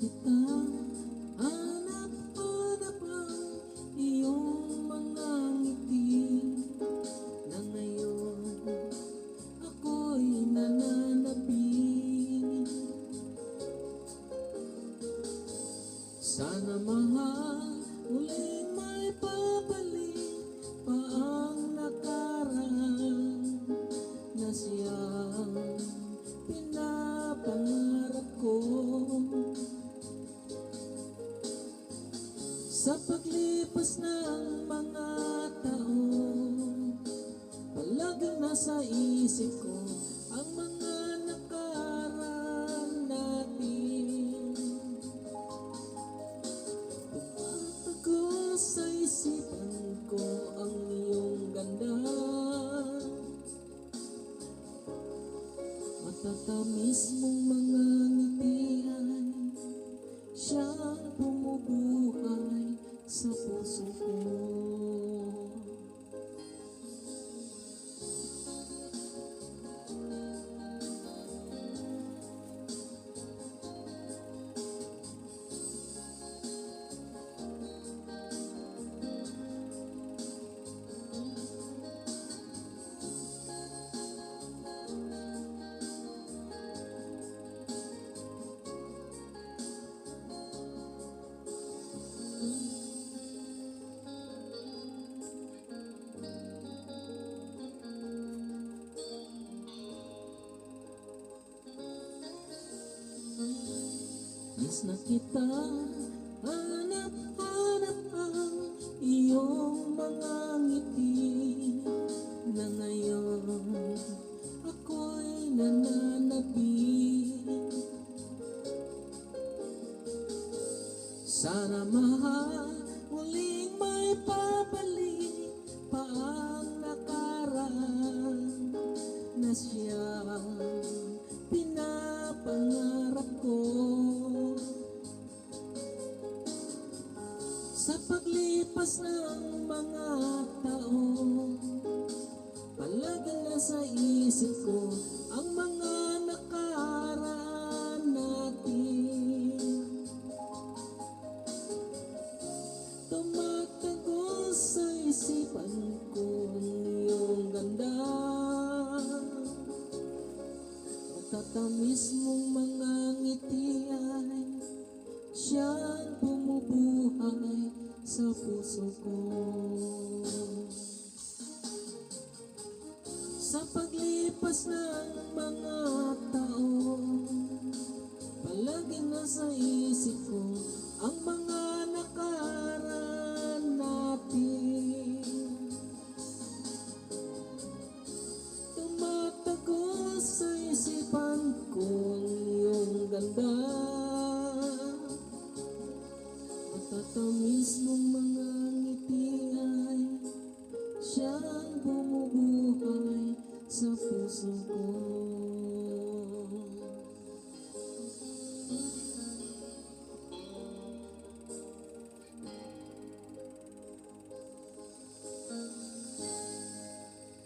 kita, hanap-hanap ang iyong mga ngiti, na ngayon ako'y nananabik. Sana mahal, muling may babalik pa ang nakaraan na siyang pinapangarap ko. Sa paglipas ng mga taon, palaging nasa isip ko ang mga nakaraan natin. Tumatago sa isipan ko ang iyong ganda, matatamis mong mga ngiti ay siyang bumubuhay sa puso ko. Miss na kita, hanap-hanap ang iyong mga ngiti, na ngayon ako'y nananabik. Sana mahal, muling may babalik pa ang nakaraan na siyang pinapangarap ko. Sa paglipas ng mga taon, palaging nasa isip ko ang mga nakaraan natin. Tumatago sa isipan ko ang iyong ganda, matatamis mong mga ngiti ay siyang bumubuhay sa puso ko. Sa paglipas ng mga taon, palaging nasa isip ko ang mga nakaraan natin. Tumatago sa isipan ko ang iyong ganda, matatamis mong mga ngiti ay siyang bumubuhay sa puso ko.